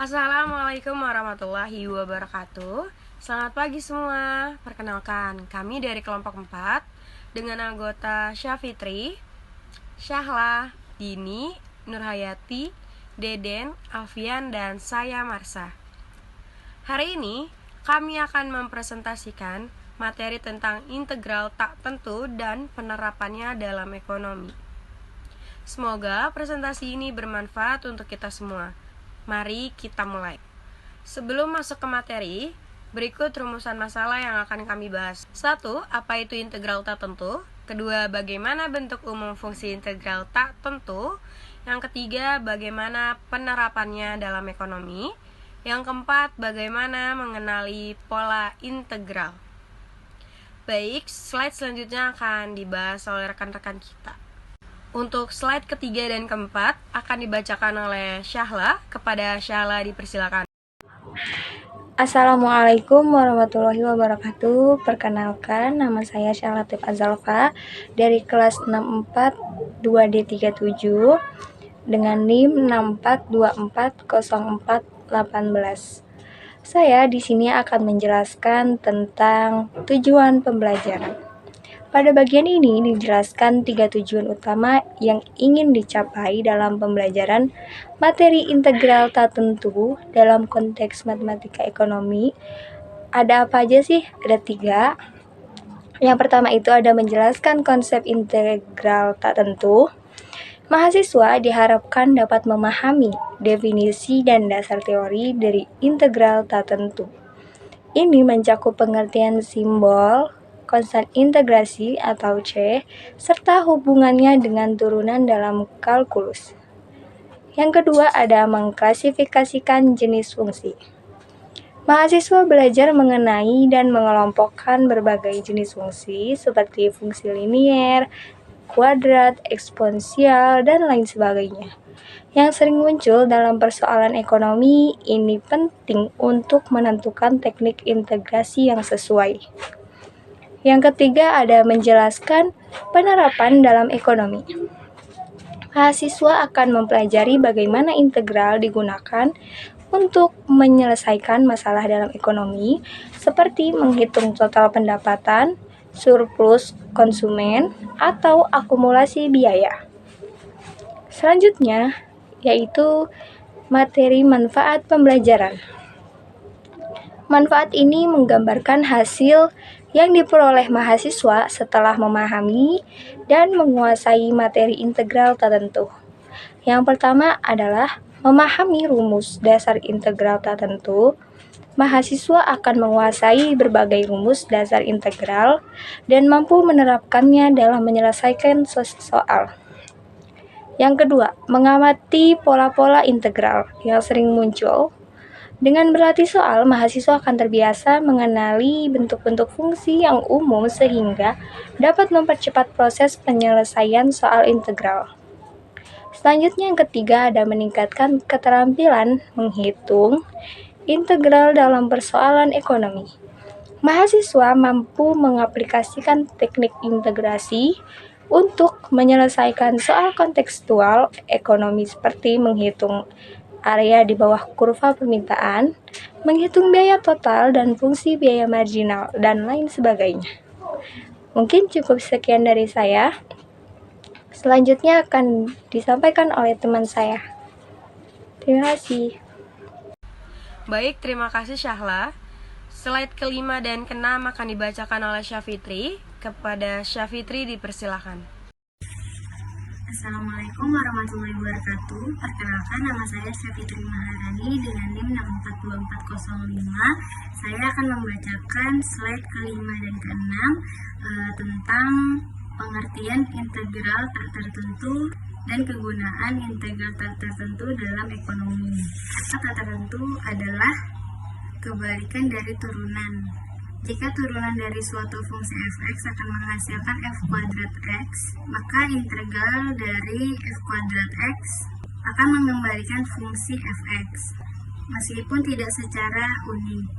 Assalamualaikum warahmatullahi wabarakatuh. Selamat pagi semua. Perkenalkan, kami dari kelompok 4 dengan anggota Syafitri, Syahla, Dini, Nurhayati, Deden, Alfian, dan saya Marsa. Hari ini kami akan mempresentasikan materi tentang integral tak tentu dan penerapannya dalam ekonomi. Semoga presentasi ini bermanfaat untuk kita semua. Mari kita mulai. Sebelum masuk ke materi, berikut rumusan masalah yang akan kami bahas. 1. Apa itu integral tak tentu? Kedua, bagaimana bentuk umum fungsi integral tak tentu? Yang ketiga, bagaimana penerapannya dalam ekonomi? Yang keempat, bagaimana mengenali pola integral? Baik, slide selanjutnya akan dibahas oleh rekan-rekan kita. Untuk slide ketiga dan keempat akan dibacakan oleh Syahla. Kepada Syahla dipersilakan. Assalamualaikum warahmatullahi wabarakatuh. Perkenalkan, nama saya Syahla Azalfa dari kelas 64 2D37 dengan NIM 64240418. Saya di sini akan menjelaskan tentang tujuan pembelajaran. Pada bagian ini dijelaskan 3 tujuan utama yang ingin dicapai dalam pembelajaran materi integral tak tentu dalam konteks matematika ekonomi. Ada apa aja sih? Ada 3. Yang pertama itu ada menjelaskan konsep integral tak tentu. Mahasiswa diharapkan dapat memahami definisi dan dasar teori dari integral tak tentu. Ini mencakup pengertian simbol, konstan integrasi atau C, serta hubungannya dengan turunan dalam kalkulus. Yang kedua ada mengklasifikasikan jenis fungsi. Mahasiswa belajar mengenai dan mengelompokkan berbagai jenis fungsi seperti fungsi linier, kuadrat, eksponensial, dan lain sebagainya. Yang sering muncul dalam persoalan ekonomi ini penting untuk menentukan teknik integrasi yang sesuai. Yang ketiga ada menjelaskan penerapan dalam ekonomi. Mahasiswa akan mempelajari bagaimana integral digunakan untuk menyelesaikan masalah dalam ekonomi, seperti menghitung total pendapatan, surplus konsumen, atau akumulasi biaya. Selanjutnya, yaitu materi manfaat pembelajaran. Manfaat ini menggambarkan hasil yang diperoleh mahasiswa setelah memahami dan menguasai materi integral tertentu. Yang pertama adalah memahami rumus dasar integral tertentu. Mahasiswa akan menguasai berbagai rumus dasar integral dan mampu menerapkannya dalam menyelesaikan soal. Yang kedua, mengamati pola-pola integral yang sering muncul. Dengan berlatih soal, mahasiswa akan terbiasa mengenali bentuk-bentuk fungsi yang umum sehingga dapat mempercepat proses penyelesaian soal integral. Selanjutnya yang ketiga ada meningkatkan keterampilan menghitung integral dalam persoalan ekonomi. Mahasiswa mampu mengaplikasikan teknik integrasi untuk menyelesaikan soal kontekstual ekonomi seperti menghitung area di bawah kurva permintaan, menghitung biaya total dan fungsi biaya marginal, dan lain sebagainya. Mungkin cukup sekian dari saya. Selanjutnya akan disampaikan oleh teman saya. Terima kasih. Baik, terima kasih Syahla. Slide kelima dan keenam akan dibacakan oleh Syafitri. Kepada Syafitri dipersilakan. Assalamualaikum warahmatullahi wabarakatuh. Perkenalkan, nama saya Syafitri Maharani dengan NIM 642405. Saya akan membacakan slide kelima dan keenam tentang pengertian integral tak tertentu dan kegunaan integral tak tertentu dalam ekonomi. Tak tertentu adalah kebalikan dari turunan. Jika turunan dari suatu fungsi f(x) akan menghasilkan f kuadrat x, maka integral dari f kuadrat x akan mengembalikan fungsi f(x), meskipun tidak secara unik.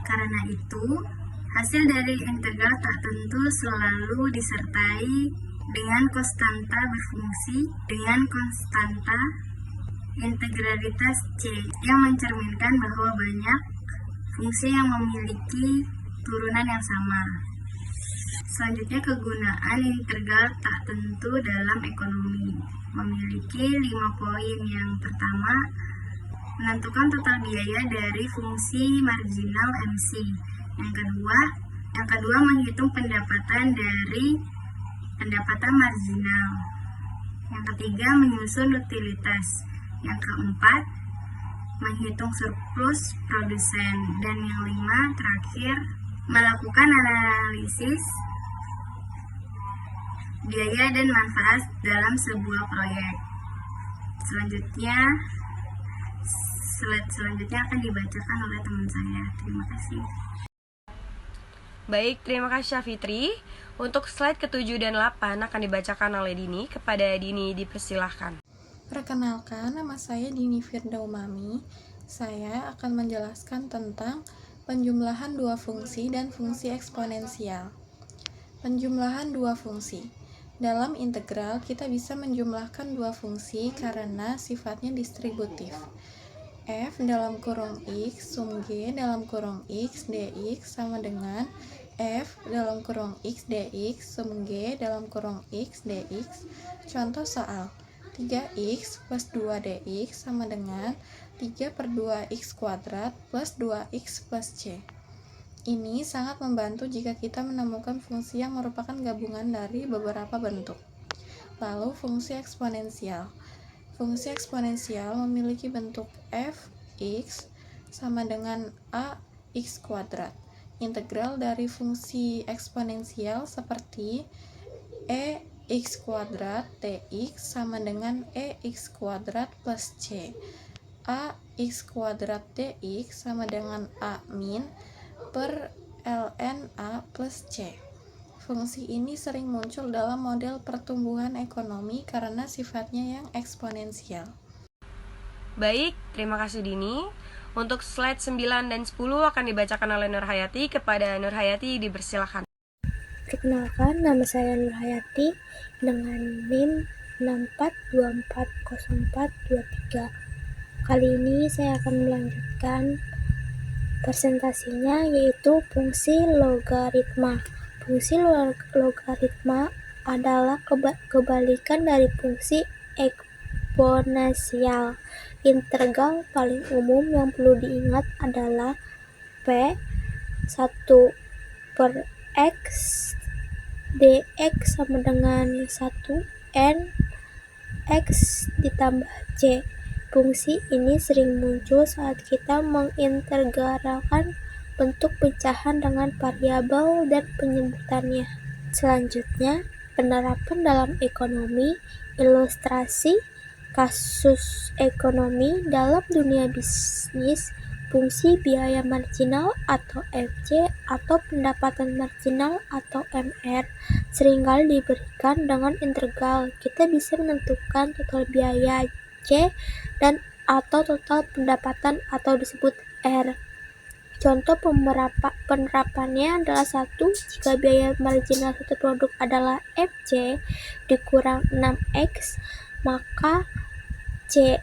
Karena itu, hasil dari integral tak tentu selalu disertai dengan konstanta berfungsi dengan konstanta integralitas C yang mencerminkan bahwa banyak fungsi yang memiliki turunan yang sama. Selanjutnya, kegunaan integral tak tentu dalam ekonomi memiliki 5 poin. Yang pertama, menentukan total biaya dari fungsi marginal MC. Yang kedua menghitung pendapatan dari pendapatan marginal. Yang ketiga, menyusun utilitas. Yang keempat, menghitung surplus produsen. Dan yang 5 terakhir, melakukan analisis biaya dan manfaat dalam sebuah proyek. Slide selanjutnya akan dibacakan oleh teman saya. Terima kasih. Baik, terima kasih Syafitri. Untuk slide ke-7 dan 8 akan dibacakan oleh Dini. Kepada Dini dipersilahkan. Perkenalkan, nama saya Dini Firda Umami. Saya akan menjelaskan tentang penjumlahan dua fungsi dan fungsi eksponensial. Penjumlahan dua fungsi. Dalam integral, kita bisa menjumlahkan dua fungsi karena sifatnya distributif. F dalam kurung X sum G dalam kurung X dx sama dengan F dalam kurung X dx sum G dalam kurung X dx. Contoh soal 3x plus 2 dx sama dengan 3 per 2x kuadrat plus 2x plus c. Ini sangat membantu jika kita menemukan fungsi yang merupakan gabungan dari beberapa bentuk. Lalu fungsi eksponensial. Fungsi eksponensial memiliki bentuk f(x) sama dengan ax kuadrat. Integral dari fungsi eksponensial seperti x kuadrat dx sama dengan x kuadrat plus c. Ax kuadrat dx sama dengan a min per ln a plus c. Fungsi ini sering muncul dalam model pertumbuhan ekonomi karena sifatnya yang eksponensial. Baik, terima kasih Dini. Untuk slide 9 dan 10 akan dibacakan oleh Nur Hayati. Kepada Nur Hayati dipersilahkan. Perkenalkan, nama saya Nur Hayati dengan NIM 64240423. Kali ini saya akan melanjutkan presentasinya, yaitu fungsi logaritma. Fungsi logaritma adalah kebalikan dari fungsi eksponensial. Integral paling umum yang perlu diingat adalah P 1 per X dx sama dengan 1n X ditambah C. Fungsi ini sering muncul saat kita mengintegralkan bentuk pecahan dengan variabel dan penyebutannya. Selanjutnya, penerapan dalam ekonomi. Ilustrasi kasus ekonomi dalam dunia bisnis. Fungsi biaya marginal atau FC atau pendapatan marginal atau MR seringkali diberikan dengan integral. Kita bisa menentukan total biaya C dan atau total pendapatan atau disebut R. Contoh penerapannya adalah 1. Jika biaya marginal satu produk adalah FC dikurang 6X, maka C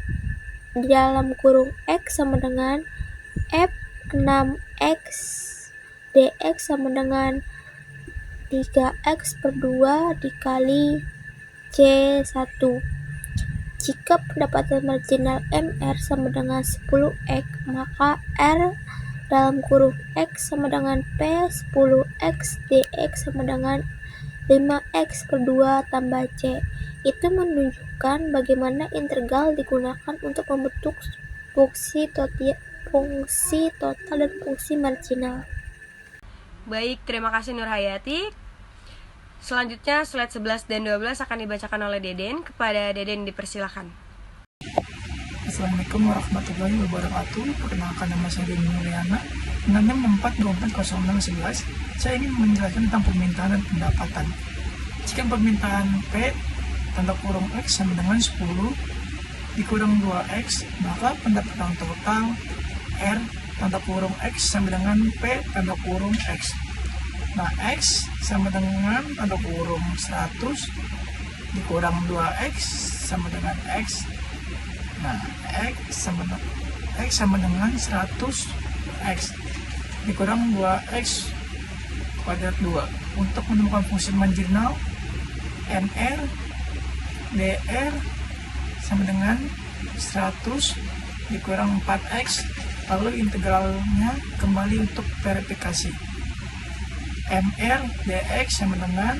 di dalam kurung X sama dengan F6X dx sama dengan 3X per 2 dikali C1. Jika pendapatan marginal MR sama dengan 10X, maka R dalam kurung X sama dengan P10X dx sama dengan 5X per 2 tambah C. Itu menunjukkan bagaimana integral digunakan untuk membentuk fungsi total dan fungsi marginal. Baik, terima kasih Nur Hayati. Selanjutnya slide 11 dan 12 akan dibacakan oleh Deden. Kepada Deden dipersilahkan. Assalamualaikum warahmatullahi wabarakatuh. Perkenalkan, nama saya Deni Mulyana dengan NIM 64240611. Saya ingin menjelaskan tentang permintaan dan pendapatan. Jika permintaan P tanda kurung X sama dengan 10 dikurang 2X, maka pendapatan total R tanda kurung X sama dengan P tanda kurung X. Nah, X sama dengan tanda kurung 100 dikurang 2X sama dengan X. Nah, X sama dengan 100 X dikurang 2X kuadrat 2. Untuk menemukan fungsi marginal, MR DR sama dengan 100 dikurang 4X, lalu integralnya kembali untuk verifikasi. MR dx sama dengan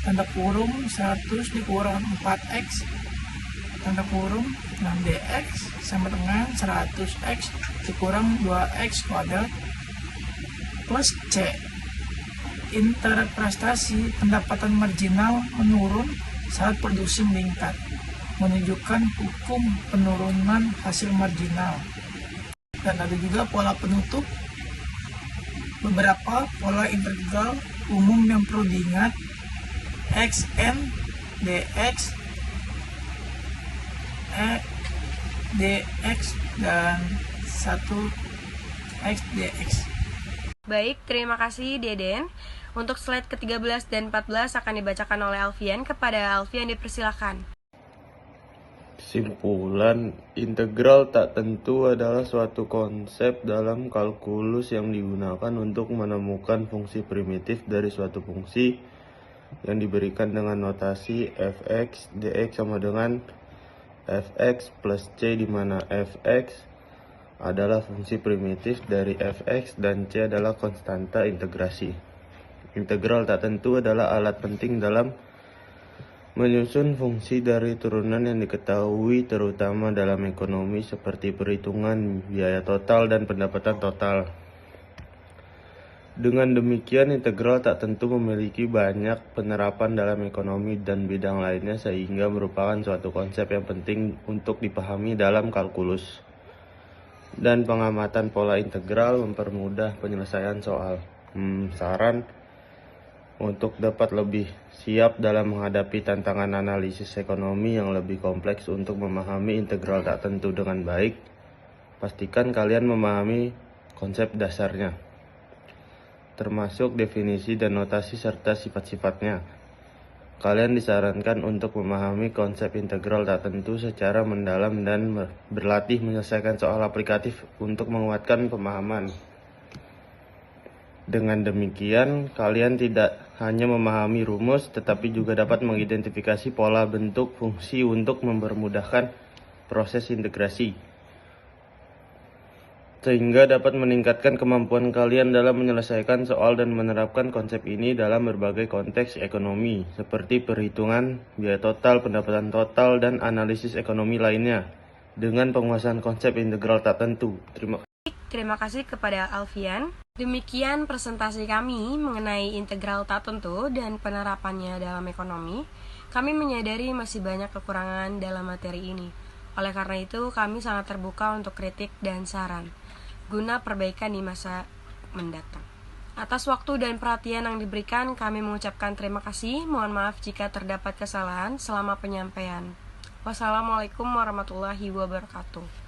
tanda kurung 100 dikurang 4X tanda kurung, nah dx sama dengan 100X dikurang 2X kuadrat plus C. Interpretasi pendapatan marginal menurun saat produksi meningkat, menunjukkan hukum penurunan hasil marginal. Dan ada juga pola penutup. Beberapa pola integral umum yang perlu diingat: xn dx, dx, dan 1x dx. Baik, terima kasih Deden. Untuk slide ke-13 dan 14 akan dibacakan oleh Alfian. Kepada Alfian dipersilakan. Kesimpulan, integral tak tentu adalah suatu konsep dalam kalkulus yang digunakan untuk menemukan fungsi primitif dari suatu fungsi yang diberikan dengan notasi fx dx sama dengan fx plus c, di mana fx adalah fungsi primitif dari fx dan c adalah konstanta integrasi. Integral tak tentu adalah alat penting dalam menyusun fungsi dari turunan yang diketahui, terutama dalam ekonomi seperti perhitungan biaya total dan pendapatan total. Dengan demikian, integral tak tentu memiliki banyak penerapan dalam ekonomi dan bidang lainnya, sehingga merupakan suatu konsep yang penting untuk dipahami dalam kalkulus. Dan pengamatan pola integral mempermudah penyelesaian soal. Saran untuk dapat lebih siap dalam menghadapi tantangan analisis ekonomi yang lebih kompleks. Untuk memahami integral tak tentu dengan baik, pastikan kalian memahami konsep dasarnya, termasuk definisi dan notasi serta sifat-sifatnya. Kalian disarankan untuk memahami konsep integral tak tentu secara mendalam dan berlatih menyelesaikan soal aplikatif untuk menguatkan pemahaman. Dengan demikian, kalian tidak hanya memahami rumus, tetapi juga dapat mengidentifikasi pola bentuk fungsi untuk mempermudahkan proses integrasi, sehingga dapat meningkatkan kemampuan kalian dalam menyelesaikan soal dan menerapkan konsep ini dalam berbagai konteks ekonomi, seperti perhitungan biaya total, pendapatan total, dan analisis ekonomi lainnya, dengan penguasaan konsep integral tak tentu. Terima kasih kepada Alfian. Demikian presentasi kami mengenai integral tak tentu dan penerapannya dalam ekonomi. Kami menyadari masih banyak kekurangan dalam materi ini. Oleh karena itu, kami sangat terbuka untuk kritik dan saran guna perbaikan di masa mendatang. Atas waktu dan perhatian yang diberikan, kami mengucapkan terima kasih. Mohon maaf jika terdapat kesalahan selama penyampaian. Wassalamualaikum warahmatullahi wabarakatuh.